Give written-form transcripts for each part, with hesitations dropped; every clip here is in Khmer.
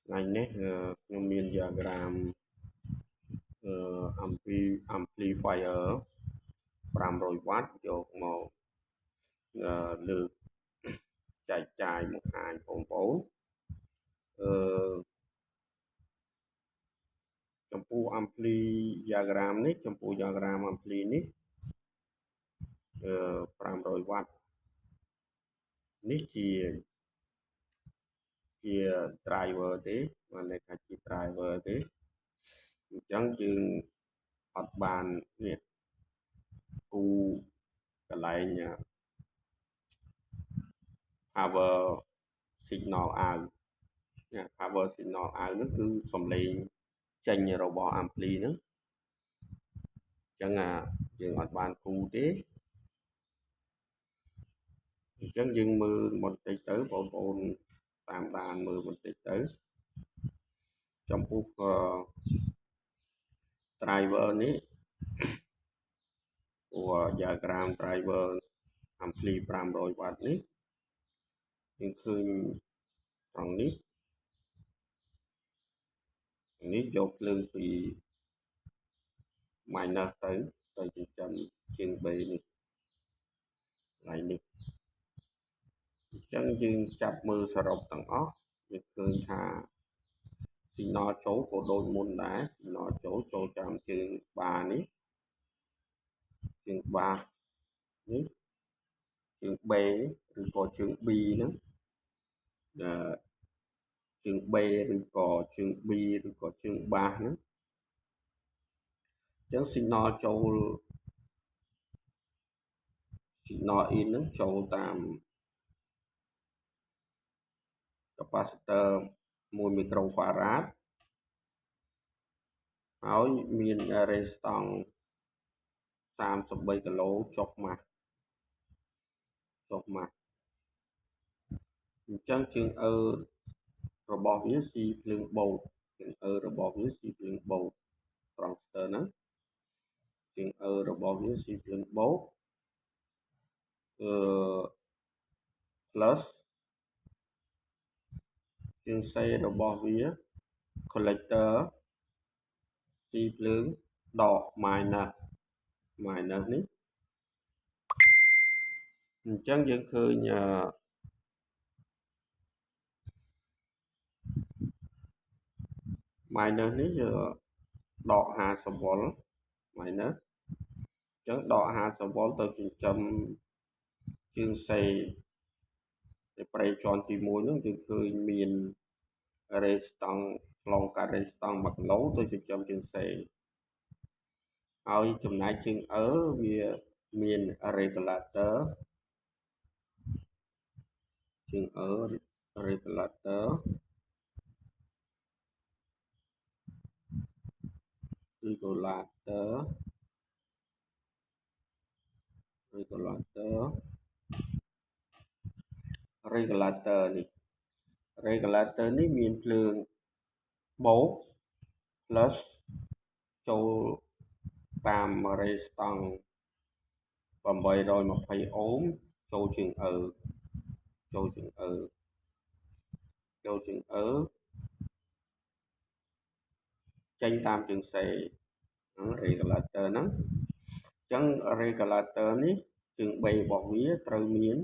ថ្ងៃនេះខ្ញុំមាន diagram amplifier 500 W យកមកលើកចែកចាយមកអាយបងប្អូនចំពោះ ampli diagram នេះចំពោះ diagram ampli នេះ500 W នេះជា driver ទេមិនន័យថាជា driver ទេអញ្ចឹងយើងអត់បាននេះគូកន្លែង power signal out power signal out នោះគឺសំឡេងចេញរបស់ ampli ហ្នឹងអញ្ចឹងយើងអត់បានគូទេអញ្ចឹងយើងមើលបន្តិចទៅបងប្អូនតាមដានមើលបន្តិចទៅចំពោះ driver នេះdiagram driver ampli 500 W នេះយើងឃើញត្រង់នេះយកភ្លើងពី minus ទៅចិញ្ចឹមជាង B នេះកន្លែងនេះអញ្ចឹងយើងចាប់មើលសរុបទាំងអស់យើងឃើញថា signal ចូលក៏ដូចមុនដែរ signal ចូលតាមជើងបានេះជើងបានេះជើង B ឬក៏ជើង B ហ្នឹងជើង B ឬក៏ជើង B ឬក៏ជើងបាសហ្នឹងអញ្ចឹង signal ចូល signal in ហ្នឹងចូលតាម capacitor 1 microfarad ហើយមាន resistance 33 គីឡូចុះម៉ាស់អញ្ចឹងជើងរបស់វាស៊ីភ្លើងបូតជើងរបស់វាស៊ីភ្លើងបូតត្រង់ស្ទើរហ្នឹងជើងរបស់វាស៊ីភ្លើងបូតplus ជើង C របស់វា collector ស៊ីភ្លើងដក minus នេះអញ្ចឹងយើងឃើញminus នេះដក50 V minus អញ្ចឹងដក50 V ទៅចិញ្ចឹមជើង C ដែលប្រេជាន់ទី1ហ្នឹងយើងឃើញមាន resistance ឆ្លងកាត់ resistance 1 គីឡូទៅចិញ្ចឹមជើង C ហើយចំណែកជើងវាមាន regulator ជើងregulator នេះ regulator នេះមានភ្លើងបូក plus ចូលតាម resistance 820 អូមចូលជើងចេញតាមជើង C regulator ហ្នឹងអញ្ចឹង regulator នេះជើង B របស់វាត្រូវមាន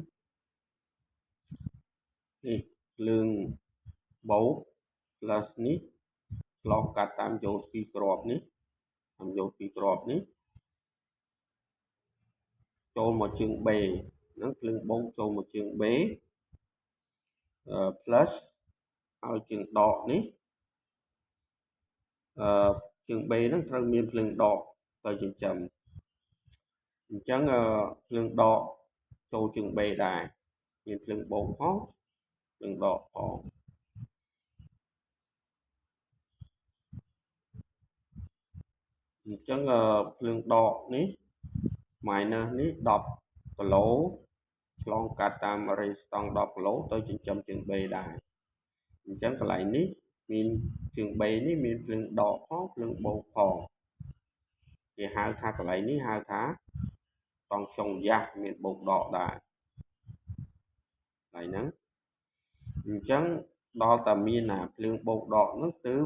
នេះភ្លើងបូក plus នេះឆ្លងកាត់តាមយ៉ូត2គ្រាប់នេះចូលមកជើង B ហ្នឹងភ្លើងបូកចូលមកជើង B plus ហើយជើងដកនេះជើង B ហ្នឹងត្រូវមានភ្លើងដកទៅចិញ្ចឹមអញ្ចឹងភ្លើងដកចូលជើង B ដែរមានភ្លើងបូកផងភ្លើងដកផងអញ្ចឹងភ្លើងដកនេះ minus នេះ10 គីឡូឆ្លងកាត់តាម resistance 10 គីឡូទៅចិញ្ចឹមជើង B ដែរអញ្ចឹងកន្លែងនេះមានជើង B នេះមានភ្លើងដកផងភ្លើងបូកផងគេហៅថាកន្លែងនេះហៅថាតង់សុងយ៉ាស់មានបូកដកដែរកន្លែងហ្នឹងអញ្ចឹង ដល់តែមានភ្លើងបូកដកនោះទើប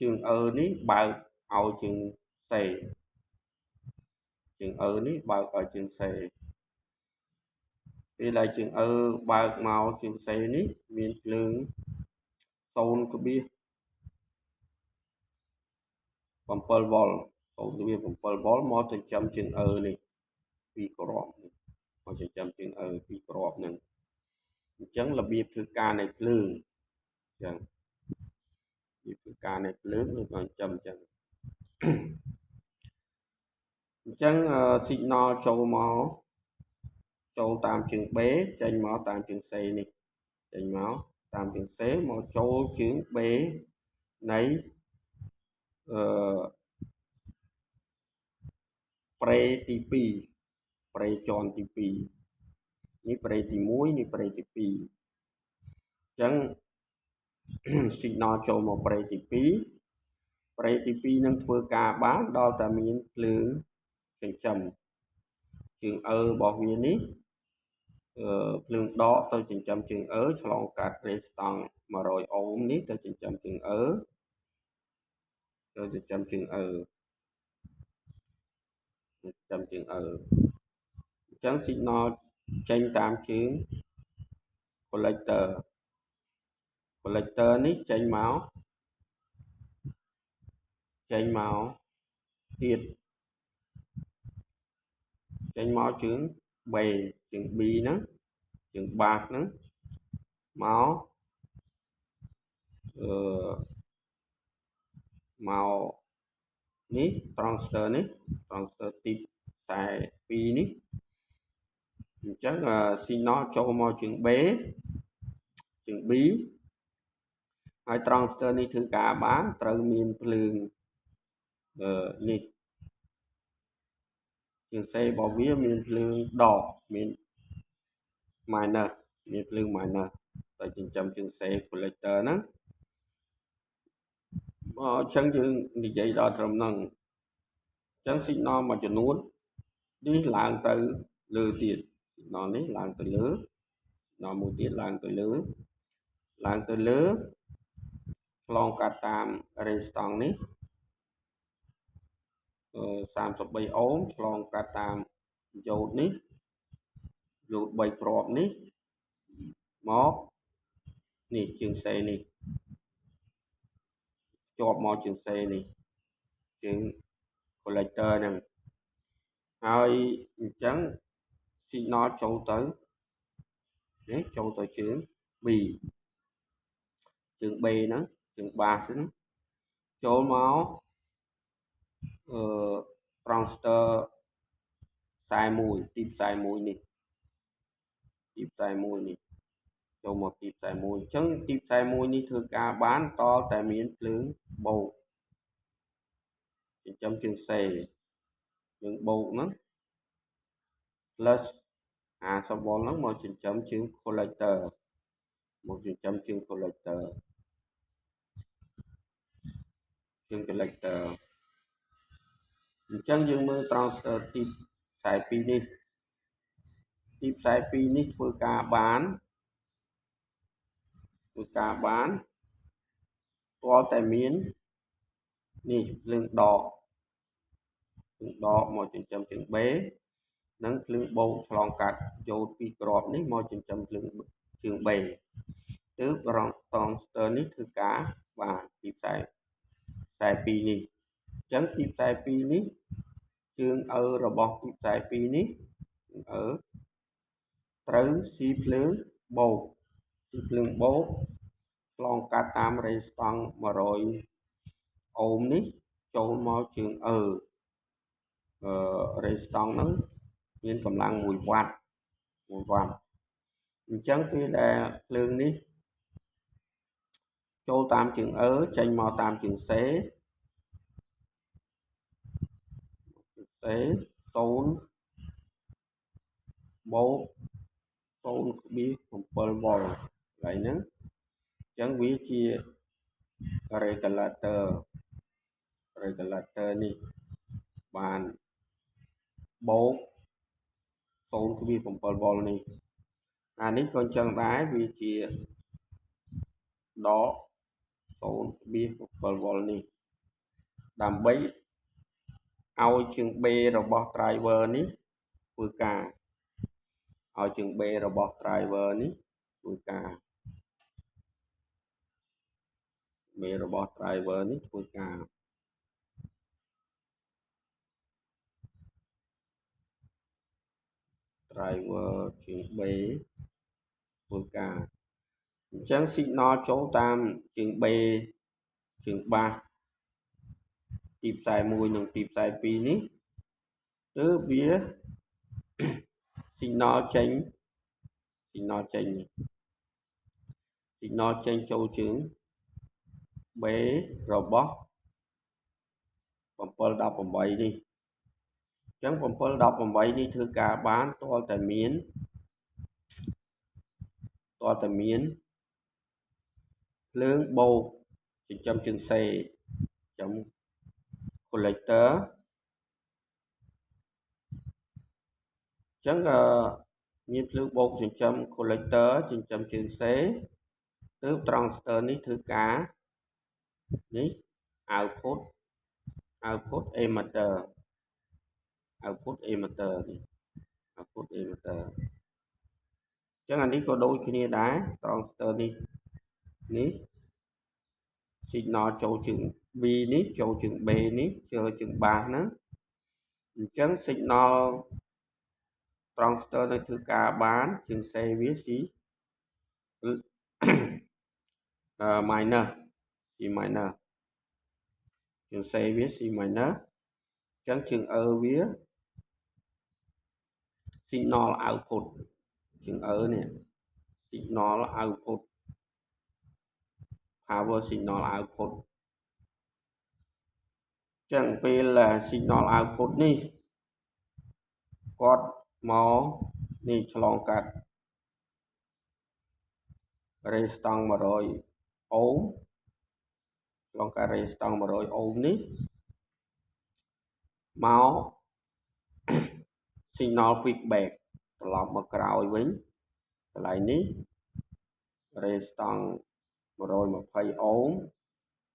ជើងនេះបើកឲ្យជើងសេជើងនេះបើកឲ្យជើងសេពេលដែលជើងបើកមកជើងសេនេះមានភ្លើង 0.7 វ៉ុល 0.7 វ៉ុលមកចិញ្ចឹមជើងនេះពីរគ្រាប់នេះមកចិញ្ចឹមជើងពីរគ្រាប់ហ្នឹងអញ្ចឹងរបៀបធ្វើការនៃភ្លើងអញ្ចឹងរបៀបធ្វើការនៃភ្លើងគឺបានចិញ្ចឹមអញ្ចឹង signal ចូលតាមជើង B ចេញមកតាមជើង C នេះចេញមកតាមជើង C មកចូលជើង B នៃប្រេទី2ប្រេជាន់ទី2នេះប្រេទី1នេះប្រេទី2អញ្ចឹង signal ចូលមកប្រេទី2ប្រេទី2នឹងធ្វើការបានដល់តែមានភ្លើងចិញ្ចឹមជើងរបស់វានេះភ្លើងដកទៅចិញ្ចឹមជើងឆ្លងកាត់រេស្តង់100 អូមនេះទៅចិញ្ចឹមជើងទៅចិញ្ចឹមជើងចិញ្ចឹមជើងអញ្ចឹង signal ចេញតាមជើង collector នេះចេញមកទៀតចេញមកជើង B ជើង B ហ្នឹងជើង bass ហ្នឹងមកនេះ transistor នេះ transistor ទី42នេះអញ្ចឹង signal ចូលមកជើង B ជើង B ហើយ transistor នេះធ្វើការបានត្រូវមានភ្លើងនេះជើង C របស់វាមានភ្លើងដកមាន minus មានភ្លើង minus ទៅចិញ្ចឹមជើង C collector ហ្នឹងអញ្ចឹងយើងនិយាយដល់ត្រឹមហ្នឹងអញ្ចឹង signal មួយចំនួននេះឡើងទៅលើទៀត signal នេះឡើងទៅលើ signal មួយទៀតឡើងទៅលើឆ្លងកាត់តាមរេស្តង់នេះ33 អូមឆ្លងកាត់តាមយ៉ូតនេះយ៉ូត3គ្រាប់នេះមកនេះជើង C នេះជាប់មកជើង C នេះជើង collector ហ្នឹងហើយអញ្ចឹង signal ចូលទៅនេះចូលទៅជើង B ជើង B ហ្នឹងជើង bass ហ្នឹងចូលមកtransistor 41ទី41នេះទី41នេះចូលមកទី41អញ្ចឹងទី41នេះធ្វើការបានតតែមានភ្លើងបូកចិញ្ចឹមជើង C យើងបូកហ្នឹង plus 50 វ៉ុលហ្នឹងមកចិញ្ចឹមជើង collector មកចិញ្ចឹមជើង collector អញ្ចឹងយើងមើល transistor ទី42នេះទី42នេះធ្វើការបានទាល់តែមាននេះភ្លើងដកមកចិញ្ចឹមជើង B និងភ្លើងបូកឆ្លងកាត់យ៉ូតពីរគ្រាប់នេះមកចិញ្ចឹមភ្លើងជើង B ទើប transistor នេះធ្វើការបានទី42នេះអញ្ចឹងទី42នេះជើងរបស់ទី42នេះត្រូវស៊ីភ្លើងបូកឆ្លងកាត់តាមរេស្តង់100 អូមនេះចូលមកជើងរេស្តង់ហ្នឹងមានកម្លាំង1 វ៉ាត់អញ្ចឹងពេលដែលភ្លើងនេះចូលតាមជើងចេញមកតាមជើង C 0 បូក 0.7 វ៉ុលកន្លែងហ្នឹងអញ្ចឹងវាជា regulator នេះបានបូក 0.7 វ៉ុលនេះ អានេះក៏អញ្ចឹងដែរវាជាដក 0.7 វ៉ុលនេះដើម្បីឲ្យជើង B របស់ driver នេះធ្វើការឲ្យជើង B របស់ driver នេះធ្វើការ B របស់ driver នេះធ្វើការ driver ជើង B ធ្វើការអញ្ចឹង signal ចូលតាមជើង B ជើង bass ទីផ្សាយ1និងទីផ្សាយ2នេះគឺវា signal ចេញ signal ចេញចូលជើង B របស់ 718 នេះអញ្ចឹង 718 នេះធ្វើការបានទាល់តែមានភ្លើងបូកចិញ្ចឹមជើងសេចិញ្ចឹម collector អញ្ចឹងមានភ្លើងបូកចិញ្ចឹម collector ចិញ្ចឹមជើងសេទើប transistor នេះធ្វើការនេះ output emitter នេះ output emitter អញ្ចឹងអានេះក៏ដូចគ្នាដែរ transistor នេះ signal ចូលជើង B នេះចូលជើង B នេះចូលជើង bass ហ្នឹងអញ្ចឹង signal transistor នឹងធ្វើការបានជើង C វា C minus ជើង C វា C minus អញ្ចឹងជើង E វា signal output ជើង E នេះ signal output power signal output អញ្ចឹងពេល signal output នេះគាត់មកនេះឆ្លងកាត់ resistance 100 អូមឆ្លងកាត់ resistance 100 អូមនេះមក signal feedback ត្រឡប់មកក្រោយវិញកន្លែងនេះ resistance 120 អូម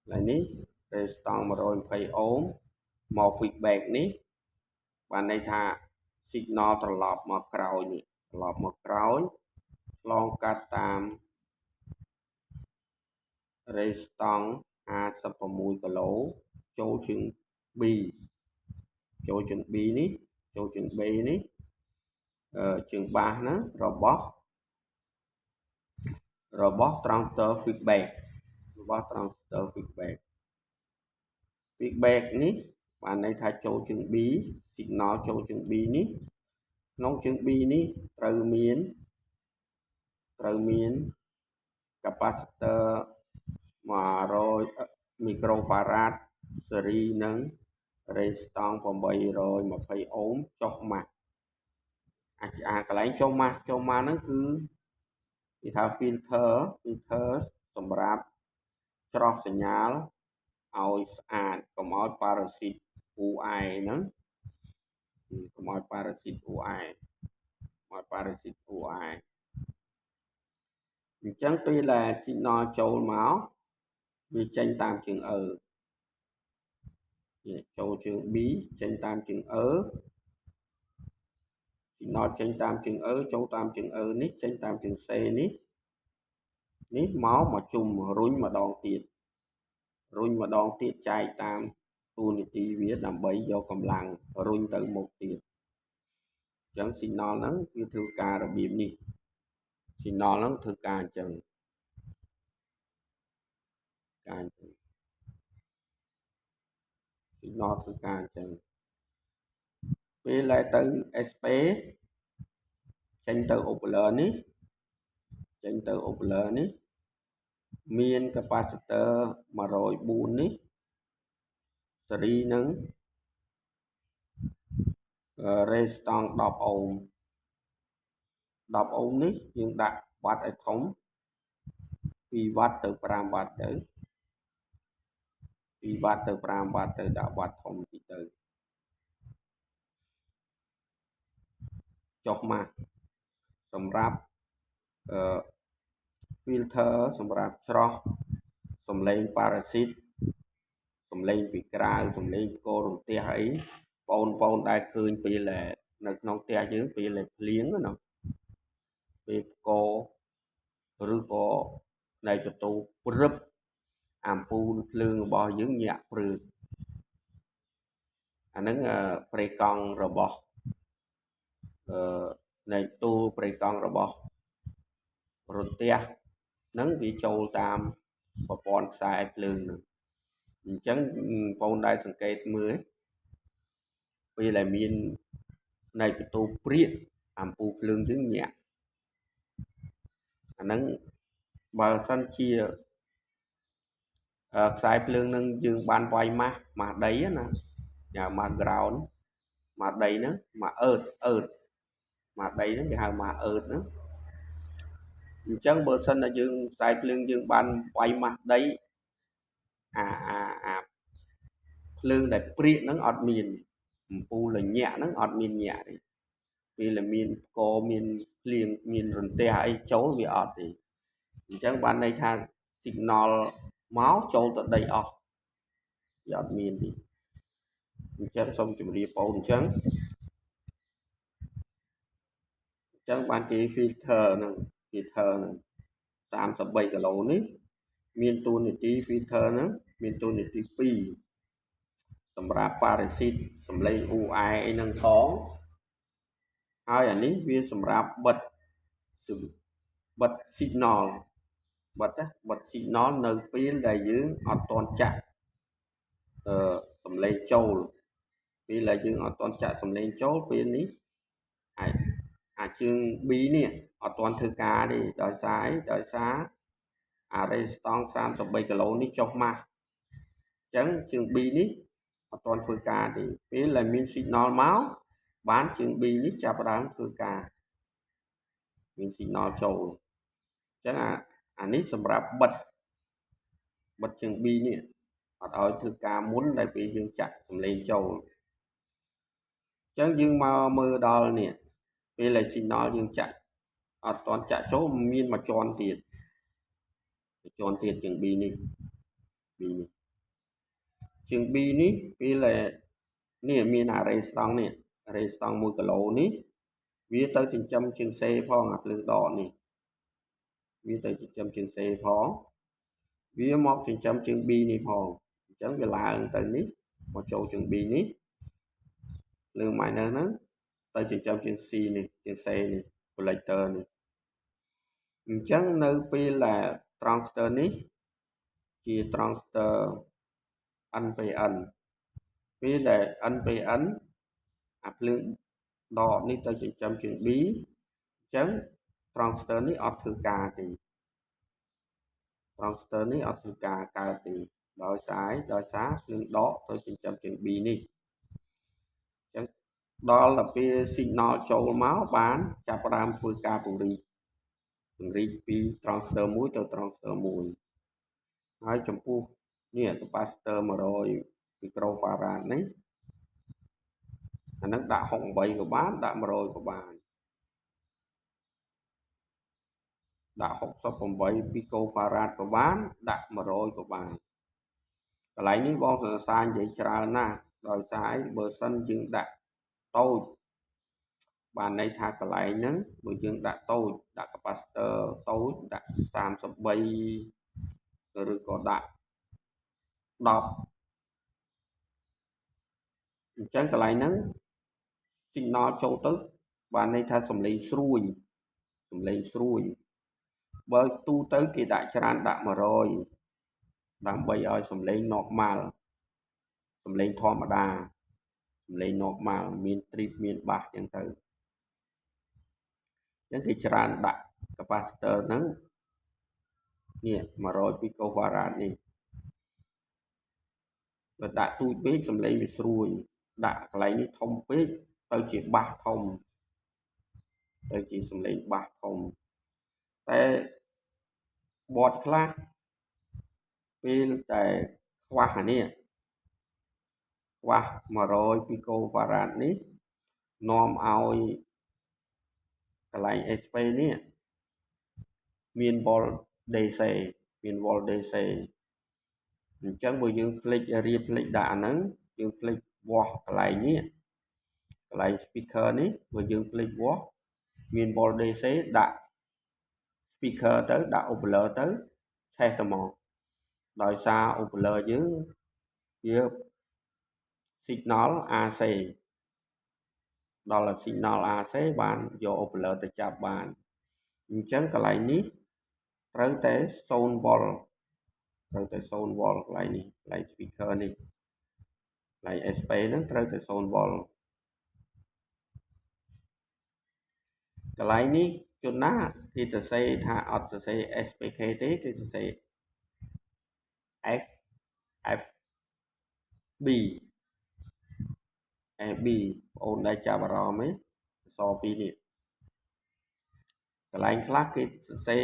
កន្លែងនេះ resistance 120 អូមមក feedback នេះបានន័យថា signal ត្រឡប់មកក្រោយនេះត្រឡប់មកក្រោយឆ្លងកាត់តាម resistance 56 គីឡូចូលជើង B ចូលជើង B នេះចូលជើង B នេះជើង bass ហ្នឹងរបស់ transistor feedback របស់ transistor feedback នេះបានន័យថាចូលជើង B signal ចូលជើង B នេះក្នុងជើង B នេះត្រូវមាន capacitor 100 microfarad ស៊េរីនឹង resistance 820 អូមចុះម៉ាស់កន្លែងចុះម៉ាស់ហ្នឹងគឺគេថា filter សម្រាប់ច្រោះសញ្ញាលឲ្យស្អាតកុំឲ្យប៉ារ៉ាស៊ីតអ៊ូអែហ្នឹងកុំឲ្យប៉ារ៉ាស៊ីតអ៊ូអែអញ្ចឹងពេលដែល signal ចូលមកវាចេញតាមជើង E ចូលជើង B ចេញតាមជើង E signal ចេញតាមជើង E ចូលតាមជើង E នេះចេញតាមជើង C នេះមកជុំរុញម្ដងទៀតចែកតាមតួនាទីវាដើម្បីយកកម្លាំងរុញទៅមុខទៀតអញ្ចឹង signal ហ្នឹងវាធ្វើការរបៀបនេះ signal ហ្នឹងធ្វើការអញ្ចឹងsignal ធ្វើការអញ្ចឹងពេលដែលទៅ SP ចេញទៅ overler នេះមាន capacitor 104នេះស៊េរីនឹង resistance 10 អូម10 អូមនេះយើងដាក់វ៉ាត់ឲ្យធំ2វ៉ាត់ទៅ5វ៉ាត់ទៅ2វ៉ាត់ទៅ5វ៉ាត់ទៅដាក់វ៉ាត់ធំតិចទៅចុះម៉ាស់សម្រាប់ filter សម្រាប់ច្រោះសំឡេងប៉ារ៉ាស៊ីតសំឡេងពីក្រៅសំឡេងផ្គររន្ទះអីបងដែលឃើញពេលនៅក្នុងផ្ទះយើងពេលភ្លៀងណាពេលផ្គរឬក៏ផ្នែកបន្ទោព្រឹបអាំពូលភ្លើងរបស់យើងញាក់ព្រឺអាហ្នឹងប្រេកង់របស់នៃទូប្រេកង់របស់រន្ទះហ្នឹងវាចូលតាមប្រព័ន្ធខ្សែភ្លើងហ្នឹងអញ្ចឹងបងដែលសង្កេតមើលពេលដែលមាននៃបន្ទោព្រាកអាំពូលភ្លើងយើងញាក់អាហ្នឹងបើសិនជាខ្សែភ្លើងនឹងយើងបានវាយម៉ាស់ដីណាញ៉ាំម៉ាស់ ground ម៉ាស់ដីហ្នឹងម៉ាស់អឺតម៉ាស់ដីហ្នឹងគេហៅម៉ាស់អឺតហ្នឹងអញ្ចឹងបើសិនតែយើងខ្សែភ្លើងយើងបានវាយម៉ាស់ដីអាភ្លើងដែលព្រាកហ្នឹងអត់មានអំពូលញាក់ហ្នឹងអត់មានញាក់ទេពេលមានផ្គរមានភ្លៀងមានរន្ទះអីចូលវាអត់ទេអញ្ចឹងបានន័យថា signal មកចូលទៅដីអស់វាអត់មានទេអញ្ចឹងសូមជម្រាបបងអញ្ចឹងបានគេ filter ហ្នឹង33គីឡូនេះមានតួនាទី filter ហ្នឹងមានតួនាទី2សម្រាប់ប៉ារ៉ាស៊ីតសំឡេងអ៊ូអែអីហ្នឹងផងហើយអានេះវាសម្រាប់បិទ signal បិទ signal នៅពេលដែលយើងអត់ទាន់ចាក់សំឡេងចូលពេលដែលយើងអត់ទាន់ចាក់សំឡេងចូលពេលនេះអាជើង B នេះអត់ទាន់ធ្វើការទេដោយសារអា resistance 33គីឡូនេះចុះម៉ាស់អញ្ចឹងជើង B នេះអត់ទាន់ធ្វើការទេពេលដែលមាន signal មកបានជើង B នេះចាប់ផ្ដើមធ្វើការមាន signal ចូលអញ្ចឹងអានេះសម្រាប់បិទជើង B នេះអត់ឲ្យធ្វើការមុនដែលពេលយើងចាក់សំឡេងចូលអញ្ចឹងយើងមកមើលដល់នេះពេលដែល signal យើងចាក់អត់ទាន់ចាក់ចូលមានមួយជាន់ទៀតជើង B នេះជើង B នេះពេលនេះមានអា resistance នេះ resistance 1គីឡូនេះវាទៅចិញ្ចឹមជើង C ផងអាភ្លើងដកនេះវាទៅចិញ្ចឹមជើង C ផងវាមកចិញ្ចឹមជើង B នេះផងអញ្ចឹងវាឡើងទៅនេះមកចូលជើង B នេះលើ minus ហ្នឹងទៅចិញ្ចឹមជើង C នេះជើង C នេះ collector នេះអញ្ចឹងនៅពេលដែល transistor នេះជា transistor NPN ពេលដែល NPN អាភ្លើងដកនេះទៅចិញ្ចឹមជើង B អញ្ចឹង transistor នេះអត់ធ្វើការទេ transistor នេះអត់ធ្វើការកើតទេដោយសារភ្លើងដកទៅចិញ្ចឹមជើង B នេះអញ្ចឹងដល់ទៅពេល signal ចូលមកបានចាប់ផ្ដើមធ្វើការពង្រីកពី transistor 1ទៅ transistor 1ហើយចំពោះនេះ capacitor 100 microfarad នេះអានឹងដាក់68ក៏បានដាក់100ក៏បានដាក់68 picofarad ក៏បានដាក់100ក៏បានកន្លែងនេះបងសរសើរនិយាយច្រើនណាស់ដោយសារបើសិនយើងដាក់តូចបានន័យថាកន្លែងហ្នឹងបើយើងដាក់តូចដាក់ capacitor តូចដាក់33ឬក៏ដាក់10អញ្ចឹងកន្លែងហ្នឹង signal ចូលទៅបានន័យថាសំឡេងស្រួយបើទូទៅគេដាក់ច្រើនដាក់100ដើម្បីឲ្យសំឡេង normal សំឡេងធម្មតាសំឡេង normal មាន trip មាន bass អញ្ចឹងទៅអញ្ចឹងគេច្រើនដាក់ capacitor ហ្នឹងនេះ100 picofarad នេះបើដាក់ទូចពេកសំឡេងវាស្រួយដាក់កន្លែងនេះធំពេកទៅជា bass ធំទៅជាសំឡេង bass ធំតែបតខ្លះពេលតែខ្វះអានេះខ្វះ100 picofarad នេះនាំឲ្យកន្លែង SP នេះ មាន volt DC មាន volt DC អញ្ចឹងបើយើងភ្លេចរៀបភ្លេចដាក់អាហ្នឹងយើងភ្លេចវាស់កន្លែងនេះកន្លែង speaker នេះបើយើងភ្លេចវាស់មាន volt DC ដាក់ speaker ទៅដាក់ overler ទៅឆេះទៅមកដោយសារ overler យើងវា signal AC ដល់ signal AC បានយក overler ទៅចាប់បានអញ្ចឹងកន្លែងនេះត្រូវតែ0 volt ត្រូវតែ0 volt កន្លែងនេះកន្លែង speaker នេះកន្លែង SP ហ្នឹងត្រូវតែ0 volt កន្លែងនេះជនណាគេសរសេរថាអត់សរសេរ SPK ទេគេសរសេរ FB បងអូនដែលចាប់អារម្មណ៍អសពីរនេះកន្លែងខ្លះគេសរសេរ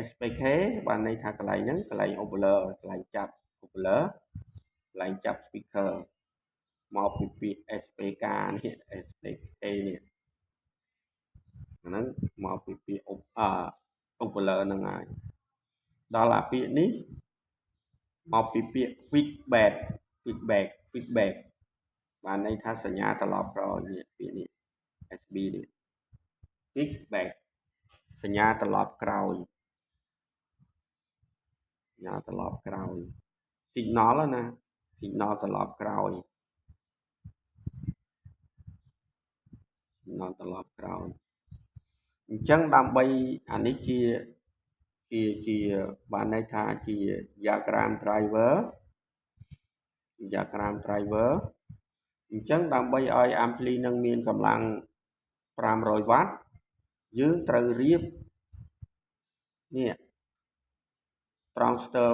SPK បានន័យថាកន្លែងហ្នឹងកន្លែង overler កន្លែងចាប់ overler កន្លែងចាប់ speaker មកពីពាក្យ SPK នេះ SPK នេះហ្នឹងមកពីពាក្យoverler ហ្នឹងហើយដល់អាពាក្យនេះមកពីពាក្យ feedback បានន័យថាសញ្ញាត្រឡប់ក្រោយនេះពាក្យនេះ SB នេះ feedback សញ្ញាត្រឡប់ក្រោយសញ្ញាត្រឡប់ក្រោយ signal ណា signal ត្រឡប់ក្រោយ signal ត្រឡប់ក្រោយអញ្ចឹងដើម្បីអានេះជាបានន័យថាជា diagram driver អញ្ចឹងដើម្បីឲ្យ ampli នឹងមានកម្លាំង500 W យើងត្រូវរៀបនេះ transfer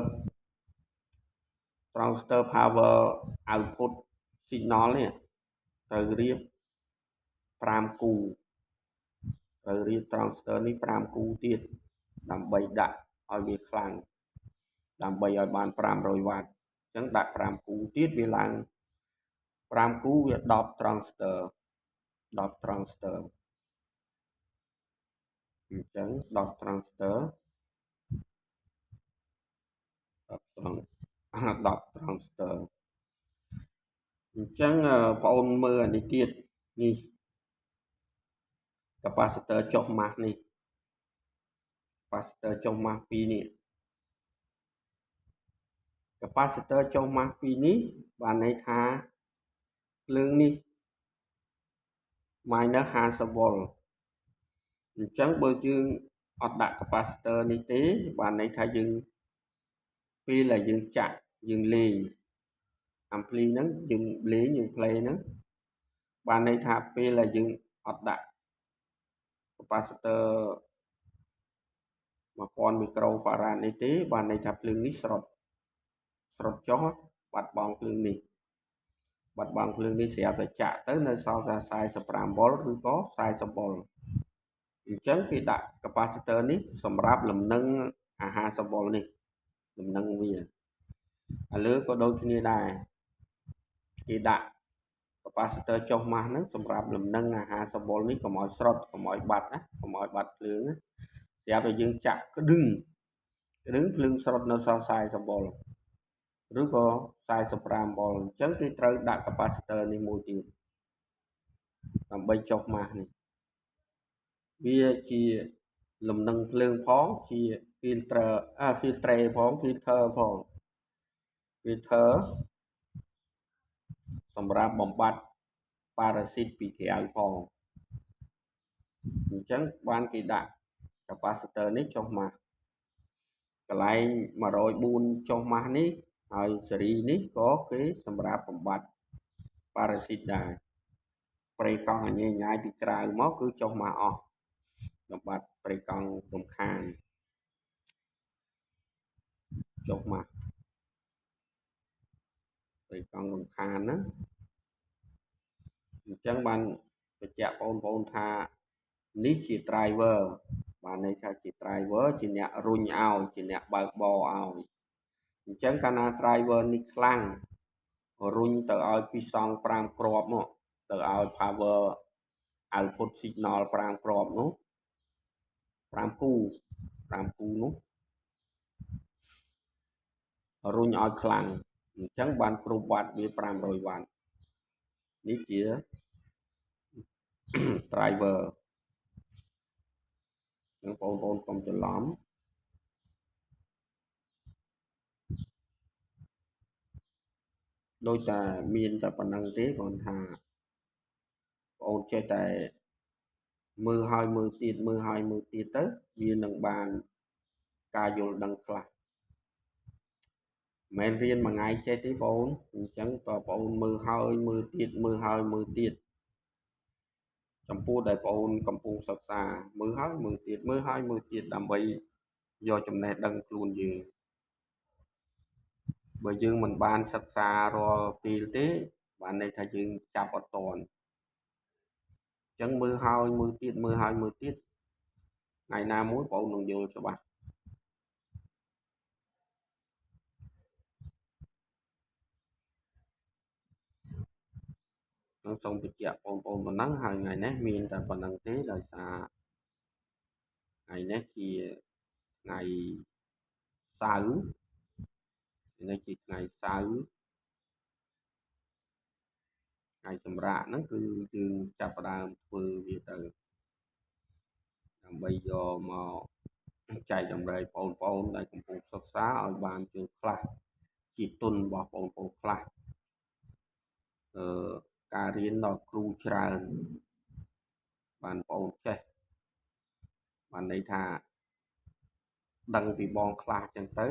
power output signal នេះត្រូវរៀប5គូត្រូវរៀប transfer នេះ5គូទៀតដើម្បីដាក់ឲ្យវាខ្លាំងដើម្បីឲ្យបាន500 W អញ្ចឹងដាក់5គូទៀតវាឡើង5គូវា10 transfer អញ្ចឹង10 transfer 10 transfer អញ្ចឹងបងអូនមើលអានេះទៀតនេះ capacitor ចុះម៉ាស់នេះ capacitor ចុះម៉ាស់2នេះ capacitor ចុះម៉ាស់2នេះបានន័យថាភ្លើងនេះ minus 50 V អញ្ចឹងបើយើងអត់ដាក់ capacitor នេះទេបានន័យថាយើងពេលដែលយើងចាក់យើងលេង ampli ហ្នឹងយើងលេងយើង play ហ្នឹងបានន័យថាពេលដែលយើងអត់ដាក់ capacitor 1000 microfarad នេះទេបានន័យថាភ្លើងនេះស្រុតចុះបាត់បង់ភ្លើងនេះស្រាប់តែចាក់ទៅនៅសល់តែ45 V ឬក៏40 V អញ្ចឹងគេដាក់ capacitor នេះសម្រាប់លំនឹងអា50 V នេះលំនឹងវាឥឡូវក៏ដូចគ្នាដែរគេដាក់ capacitor ចុះម៉ាស់ហ្នឹងសម្រាប់លំនឹងអា50 V នេះកុំឲ្យស្រុតកុំឲ្យបាត់ណាកុំឲ្យបាត់ភ្លើងស្រាប់តែយើងចាក់ក្តឹងភ្លើងស្រុតនៅសល់40 V ឬក៏45 V អញ្ចឹងគេត្រូវដាក់ capacitor នេះមួយទៀតដើម្បីចុះម៉ាស់នេះវាជាលំនឹងភ្លើងផងជា filter ផង filter ផង filter សម្រាប់បំបត្តិប៉ារ៉ាស៊ីតពីក្រៅផងអញ្ចឹងបានគេដាក់ capacitor នេះចុះម៉ាស់កន្លែង104ចុះម៉ាស់នេះហើយស៊េរីនេះក៏គេសម្រាប់បំបត្តិប៉ារ៉ាស៊ីតដែរប្រេកង់អញ្ញែពីក្រៅមកគឺចុះម៉ាស់អស់បំបត្តិប្រេកង់រំខានចុះម៉ាស់ប្រេកង់រំខានណាអញ្ចឹងបានបញ្ជាក់បងប្អូនថានេះជា driver បានន័យថាជា driver ជាអ្នករុញឲ្យជាអ្នកបើកបរឲ្យអញ្ចឹងកាលណា driver នេះខ្លាំងរុញទៅឲ្យពីសង់5គ្រាប់មកទៅឲ្យ power output signal 5គ្រាប់នោះ 5គូ5គូនោះរុញឲ្យខ្លាំងអញ្ចឹងបានគ្រប់វ៉ាត់វា500វ៉ាត់នេះជា driver នឹងបងប្អូនកុំច្រឡំដូចតែមានតែប៉ុណ្្នឹងទេគ្រាន់ថាបងប្អូនចេះតែមើលហើយមើលទៀតមើលហើយមើលទៀតទៅវានឹងបានការយល់ដឹងខ្លះមិនមែនរៀនមួយថ្ងៃចេះទេបងប្អូនអញ្ចឹងតើបងប្អូនមើលហើយមើលទៀតមើលហើយមើលទៀតចំពោះដែលបងប្អូនកំពុងសិក្សាមើលហើយមើលទៀតមើលហើយមើលទៀតដើម្បីយកចំណេះដឹងខ្លួនយើងបើយើងមិនបានសិក្សារាល់ពេលទេបានន័យថាយើងចាប់អត់ទាន់អញ្ចឹងមើលហើយមើលទៀតមើលហើយមើលទៀតថ្ងៃណាមួយបងប្អូននឹងយល់ច្បាស់ខ្ញុំសូមបញ្ជាក់បងប្អូនប៉ុណ្ណឹងហើយថ្ងៃនេះមានតែប៉ុណ្្នឹងទេដោយសារថ្ងៃនេះជាថ្ងៃសៅរ៍នេះជាថ្ងៃសៅរ៍ថ្ងៃសម្រាកហ្នឹងគឺយើងចាប់ផ្ដើមធ្វើវាទៅដើម្បីយកមកចែកចម្លែកបងប្អូនដែលកំពុងសិក្សាឲ្យបានជឿខ្លះជាទុនរបស់បងប្អូនខ្លះការរៀនដល់គ្រូច្រើនបានបងប្អូនចេះបានន័យថាដឹងពីបងខ្លះចឹងទៅ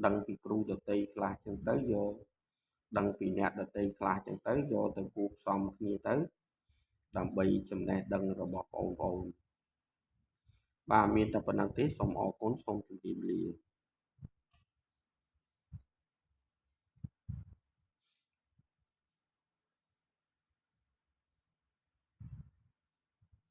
ដឹងពីគ្រូដទៃខ្លះចឹងទៅយកដឹងពីអ្នកដទៃខ្លះចឹងទៅយកទៅគូផ្សំគ្នាទៅដើម្បីចំណេះដឹងរបស់បងប្អូនបាទមានតែប៉ុណ្្នឹងទេសូមអរគុណសូមជម្រាបលា